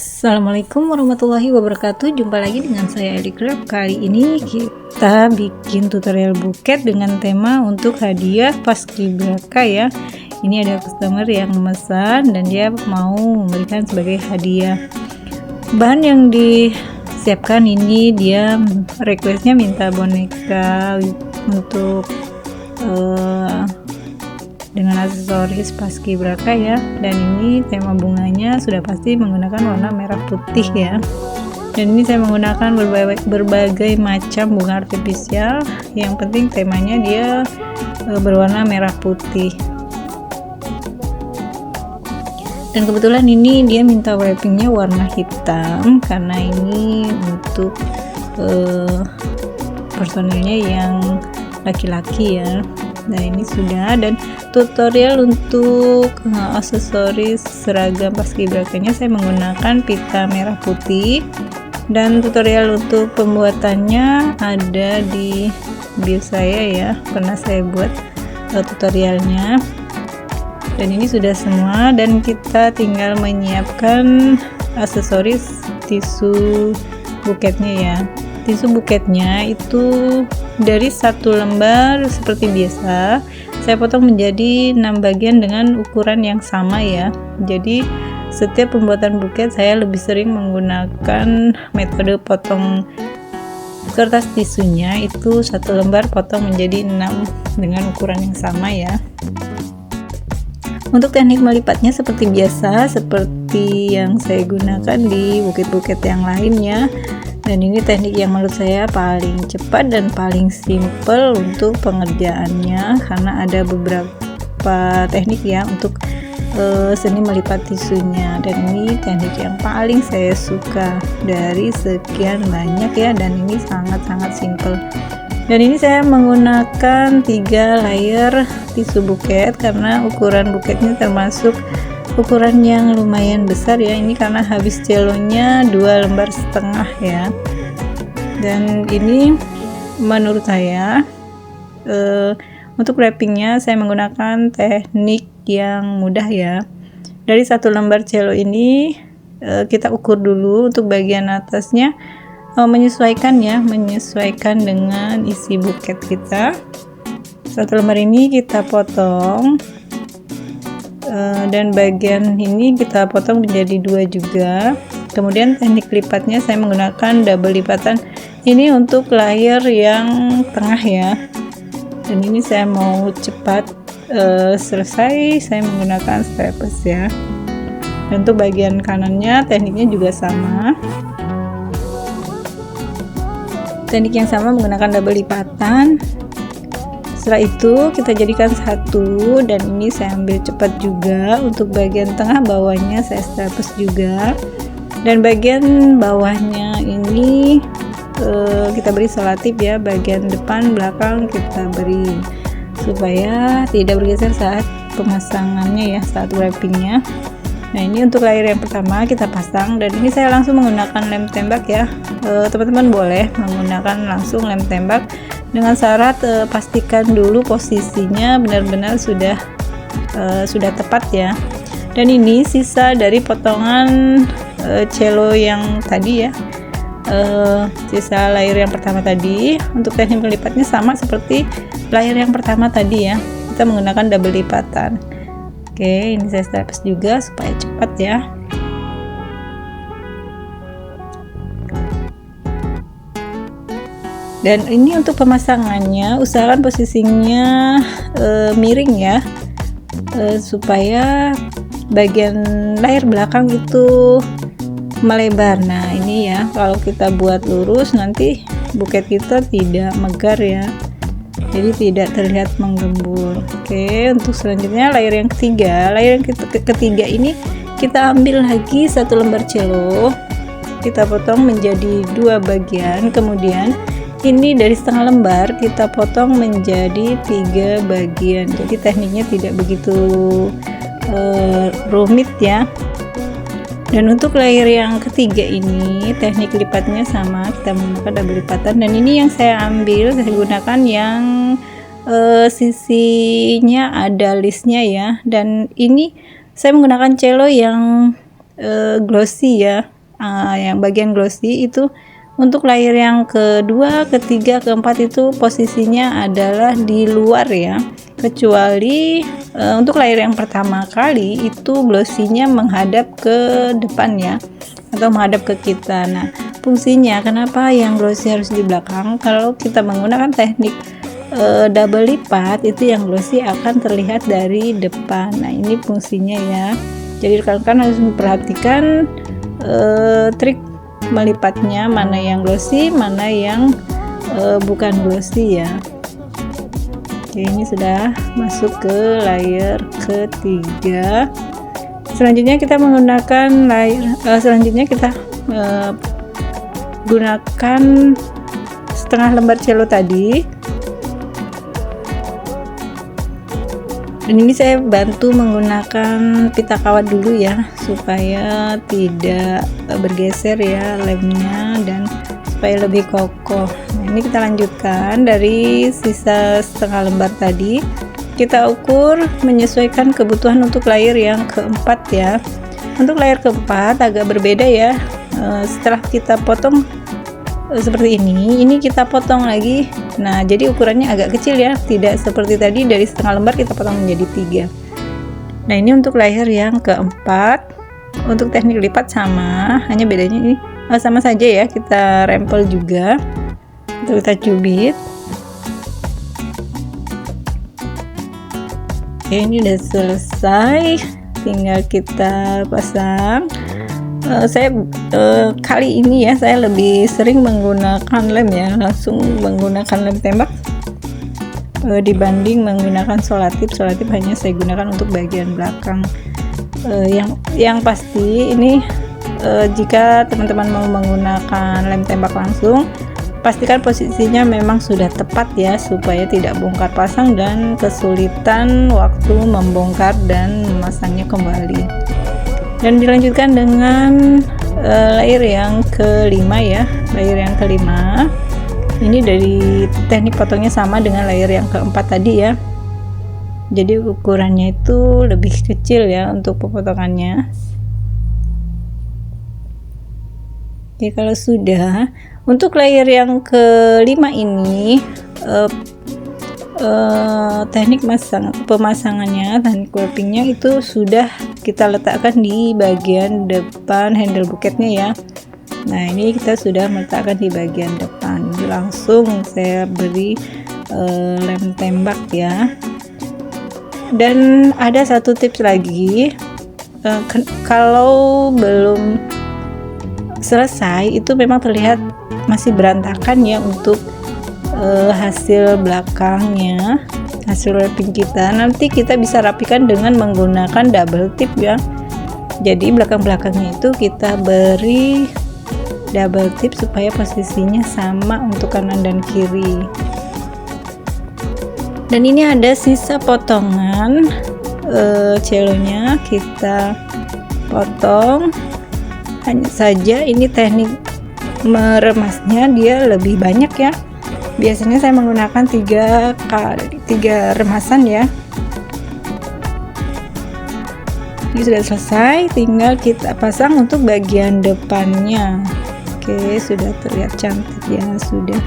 Assalamualaikum warahmatullahi wabarakatuh. Jumpa lagi dengan saya Eli Krep. Kali ini kita bikin tutorial buket dengan tema untuk hadiah paskibraka ya. Ini ada customer yang memesan dan dia mau memberikan sebagai hadiah. Bahan yang disiapkan ini dia requestnya minta boneka untuk dengan aksesoris paskibraka ya, dan ini tema bunganya sudah pasti menggunakan warna merah putih ya, dan ini saya menggunakan berbagai macam bunga artifisial. Yang penting temanya dia berwarna merah putih, dan kebetulan ini dia minta wrappingnya warna hitam karena ini untuk personilnya yang laki-laki ya. Nah ini sudah, dan tutorial untuk aksesoris seragam paskibrakanya saya menggunakan pita merah putih, dan tutorial untuk pembuatannya ada di bio saya ya, pernah saya buat tutorialnya. Dan ini sudah semua, dan kita tinggal menyiapkan aksesoris tisu buketnya ya. Tisu buketnya itu dari satu lembar seperti biasa saya potong menjadi 6 bagian dengan ukuran yang sama ya. Jadi setiap pembuatan buket saya lebih sering menggunakan metode potong kertas tisunya itu satu lembar potong menjadi 6 dengan ukuran yang sama ya. Untuk teknik melipatnya seperti biasa, seperti yang saya gunakan di buket-buket yang lainnya. Dan ini teknik yang menurut saya paling cepat dan paling simple untuk pengerjaannya, karena ada beberapa teknik ya untuk seni melipat tisunya, dan ini teknik yang paling saya suka dari sekian banyak ya, dan ini sangat-sangat simple. Dan ini saya menggunakan 3 layer tisu buket karena ukuran buketnya termasuk ukuran yang lumayan besar ya. Ini karena habis celonya 2,5 lembar ya, dan ini menurut saya untuk wrappingnya saya menggunakan teknik yang mudah ya. Dari 1 lembar celo ini kita ukur dulu untuk bagian atasnya, menyesuaikan dengan isi buket kita. 1 lembar ini kita potong, dan bagian ini kita potong menjadi 2 juga. Kemudian teknik lipatnya saya menggunakan double lipatan ini untuk layer yang tengah ya, dan ini saya mau cepat selesai, saya menggunakan staples ya. Dan untuk bagian kanannya tekniknya juga sama, teknik yang sama menggunakan double lipatan. Setelah itu kita jadikan satu, dan ini saya ambil cepat juga. Untuk bagian tengah bawahnya saya staples juga, dan bagian bawahnya ini kita beri selotip ya, bagian depan belakang kita beri supaya tidak bergeser saat pemasangannya ya, saat wrappingnya. Nah ini untuk layer yang pertama kita pasang, dan ini saya langsung menggunakan lem tembak ya. Teman-teman boleh menggunakan langsung lem tembak dengan syarat pastikan dulu posisinya benar-benar sudah tepat ya. Dan ini sisa dari potongan celo yang tadi ya, sisa layer yang pertama tadi. Untuk teknik melipatnya sama seperti layer yang pertama tadi ya, kita menggunakan double lipatan. Oke, ini saya staples juga supaya cepat ya. Dan ini untuk pemasangannya usahakan posisinya miring ya, supaya bagian layar belakang itu melebar. Nah ini ya, kalau kita buat lurus nanti buket kita tidak megar ya, jadi tidak terlihat menggembul. Oke, untuk selanjutnya layer yang ketiga. Layer yang ketiga ini kita ambil lagi 1 lembar celo, kita potong menjadi 2 bagian, kemudian ini dari setengah lembar kita potong menjadi 3 bagian. Jadi tekniknya tidak begitu rumit ya. Dan untuk layer yang ketiga ini teknik lipatnya sama, kita menggunakan double lipatan. Dan ini yang saya ambil, saya gunakan yang sisinya ada listnya ya. Dan ini saya menggunakan celo yang glossy ya. Yang bagian glossy itu untuk layer yang kedua, ketiga, keempat itu posisinya adalah di luar ya. Kecuali untuk layer yang pertama kali itu glossy-nya menghadap ke depan ya, atau menghadap ke kita. Nah, fungsinya kenapa yang glossy harus di belakang? Kalau kita menggunakan teknik double lipat, itu yang glossy akan terlihat dari depan. Nah, ini fungsinya ya. Jadi rekan-rekan harus memperhatikan trik melipatnya, mana yang glossy, mana yang bukan glossy ya. Oke, ini sudah masuk ke layer ketiga. Selanjutnya kita menggunakan layer gunakan setengah lembar cello tadi. Dan ini saya bantu menggunakan pita kawat dulu ya, supaya tidak bergeser ya lemnya dan supaya lebih kokoh. Nah, ini kita lanjutkan dari sisa setengah lembar tadi. Kita ukur menyesuaikan kebutuhan untuk layer yang keempat ya. Untuk layer keempat agak berbeda ya. Setelah kita potong seperti ini kita potong lagi. Nah, jadi ukurannya agak kecil ya, tidak seperti tadi dari setengah lembar kita potong menjadi 3. Nah, ini untuk layer yang keempat. Untuk teknik lipat sama, hanya bedanya ini sama saja ya, kita rempel juga untuk kita cubit. Oke, ini udah selesai, tinggal kita pasang. Saya kali ini ya, saya lebih sering menggunakan lem ya, langsung menggunakan lem tembak dibanding menggunakan solatip. Solatip hanya saya gunakan untuk bagian belakang. Yang pasti ini jika teman-teman mau menggunakan lem tembak langsung, pastikan posisinya memang sudah tepat ya, supaya tidak bongkar pasang dan kesulitan waktu membongkar dan memasangnya kembali. Dan dilanjutkan dengan layer yang kelima ya. Layer yang kelima ini dari teknik potongnya sama dengan layer yang keempat tadi ya, jadi ukurannya itu lebih kecil ya untuk pemotongannya. Oke, kalau sudah, untuk layer yang kelima ini teknik pemasangannya, teknik warpingnya itu sudah kita letakkan di bagian depan handle buketnya ya. Nah, ini kita sudah meletakkan di bagian depan. Jadi langsung saya beri lem tembak ya. Dan ada satu tips lagi, kalau belum selesai itu memang terlihat masih berantakan ya untuk hasil belakangnya, hasil wrapping kita. Nanti kita bisa rapikan dengan menggunakan double tip ya. Jadi belakang-belakangnya itu kita beri double tip supaya posisinya sama untuk kanan dan kiri. Dan ini ada sisa potongan celonya, kita potong. Hanya saja ini teknik meremasnya dia lebih banyak ya. Biasanya saya menggunakan 3 remasan ya. Ini sudah selesai, tinggal kita pasang untuk bagian depannya. Oke, sudah terlihat cantik ya, sudah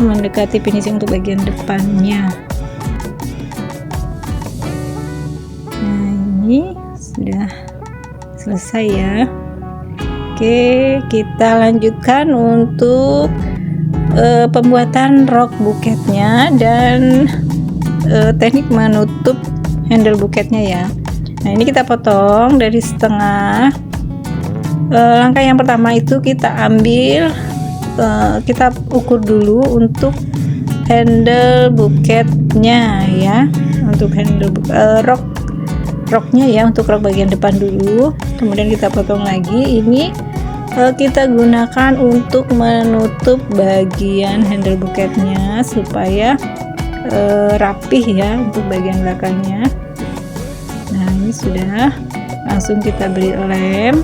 mendekati finishing untuk bagian depannya. Nah, ini sudah selesai ya. Oke, kita lanjutkan untuk pembuatan rok buketnya dan teknik menutup handle buketnya ya. Nah, ini kita potong dari setengah. Langkah yang pertama itu kita ambil, kita ukur dulu untuk handle buketnya ya, untuk handle roknya ya, untuk rok bagian depan dulu, kemudian kita potong lagi. Ini kita gunakan untuk menutup bagian handle buketnya supaya rapih ya untuk bagian belakangnya. Nah, ini sudah, langsung kita beri lem.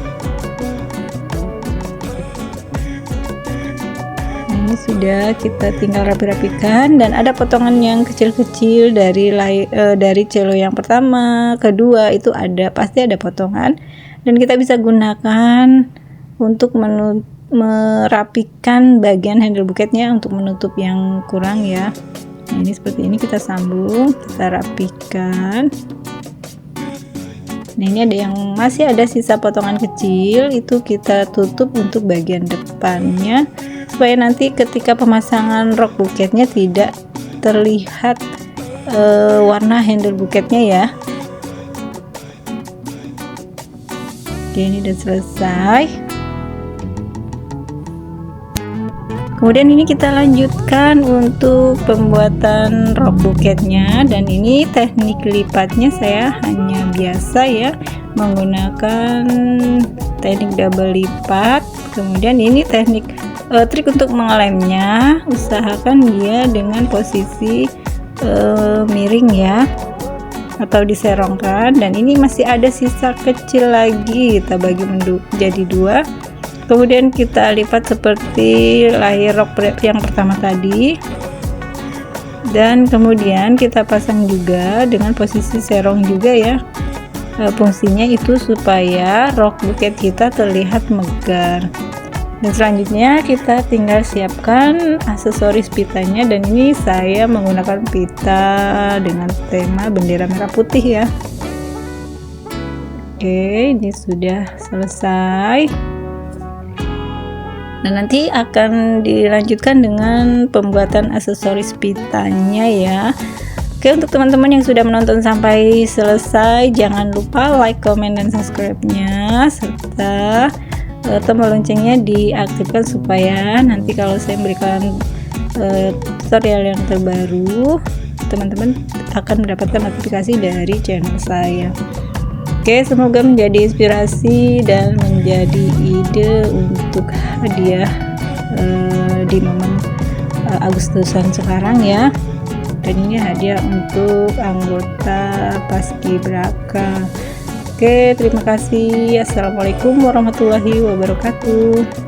Nah, ini sudah, kita tinggal rapi-rapikan. Dan ada potongan yang kecil-kecil dari cello yang pertama, kedua, itu ada, pasti ada potongan. dan kita bisa gunakan untuk merapikan bagian handle buketnya untuk menutup yang kurang ya. Nah, ini seperti ini kita sambung, kita rapikan. Nah, ini ada yang masih ada sisa potongan kecil, itu kita tutup untuk bagian depannya supaya nanti ketika pemasangan rok buketnya tidak terlihat warna handle buketnya ya. Oke, ini udah selesai. Kemudian ini kita lanjutkan untuk pembuatan rok buketnya, dan ini teknik lipatnya saya hanya biasa ya, menggunakan teknik double lipat. Kemudian ini teknik trik untuk mengelemnya, usahakan dia dengan posisi miring ya, atau diserongkan. Dan ini masih ada sisa kecil lagi, kita bagi jadi dua, kemudian kita lipat seperti layer rok yang pertama tadi, dan kemudian kita pasang juga dengan posisi serong juga ya. Fungsinya itu supaya rok buket kita terlihat megar. Dan selanjutnya kita tinggal siapkan aksesoris pitanya, dan ini saya menggunakan pita dengan tema bendera merah putih ya. Oke, ini sudah selesai. Nah, nanti akan dilanjutkan dengan pembuatan aksesoris pitanya ya. Oke, untuk teman-teman yang sudah menonton sampai selesai, jangan lupa like, comment, dan subscribe-nya, serta tombol loncengnya diaktifkan supaya nanti kalau saya memberikan tutorial yang terbaru, teman-teman akan mendapatkan notifikasi dari channel saya. Oke, semoga menjadi inspirasi dan menjadi ide untuk hadiah di momen Agustusan sekarang ya. Dan ini hadiah untuk anggota Paskibraka. Oke, terima kasih. Assalamualaikum warahmatullahi wabarakatuh.